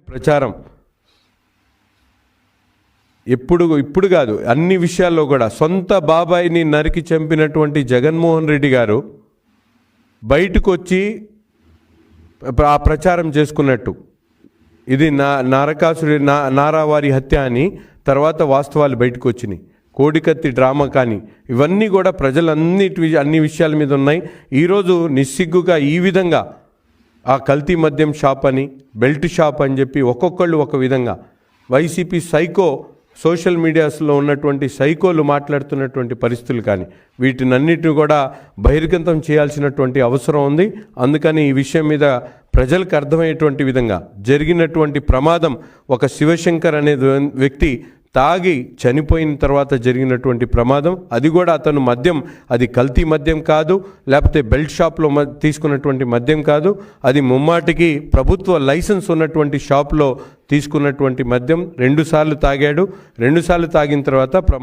ప్రచారం ఇప్పుడు కాదు, అన్ని విషయాల్లో కూడా సొంత బాబాయిని నరికి చంపినటువంటి జగన్మోహన్ రెడ్డి గారు బయటకు వచ్చి ఆ ప్రచారం చేసుకున్నట్టు ఇది నరకాసుడి నారావారి హత్య అని తర్వాత వాస్తవాలు బయటకు వచ్చినాయి. కోడికత్తి డ్రామా కానీ ఇవన్నీ కూడా అన్ని విషయాల మీద ఉన్నాయి. ఈరోజు నిస్సిగ్గుగా ఈ విధంగా ఆ కల్తీ మద్యం షాప్ అని, బెల్ట్ షాప్ అని చెప్పి ఒక్కొక్కళ్ళు ఒక విధంగా వైసీపీ సైకో సోషల్ మీడియాస్లో ఉన్నటువంటి సైకోలు మాట్లాడుతున్నటువంటి పరిస్థితులు కానీ వీటినన్నిటిని కూడా బహిర్గతం చేయాల్సినటువంటి అవసరం ఉంది. అందుకని ఈ విషయం మీద ప్రజలకు అర్థమయ్యేటువంటి విధంగా జరిగినటువంటి ప్రమాదం ఒక శివశంకర్ అనే వ్యక్తి తాగి చనిపోయిన తర్వాత జరిగినటువంటి ప్రమాదం, అది కూడా అతను మద్యం, అది కల్తీ మద్యం కాదు, లేకపోతే బెల్ట్ షాప్లో తీసుకున్నటువంటి మద్యం కాదు, అది ముమ్మాటికి ప్రభుత్వ లైసెన్స్ ఉన్నటువంటి షాప్లో తీసుకున్నటువంటి మద్యం. 2 సార్లు తాగాడు. 2 సార్లు తాగిన తర్వాత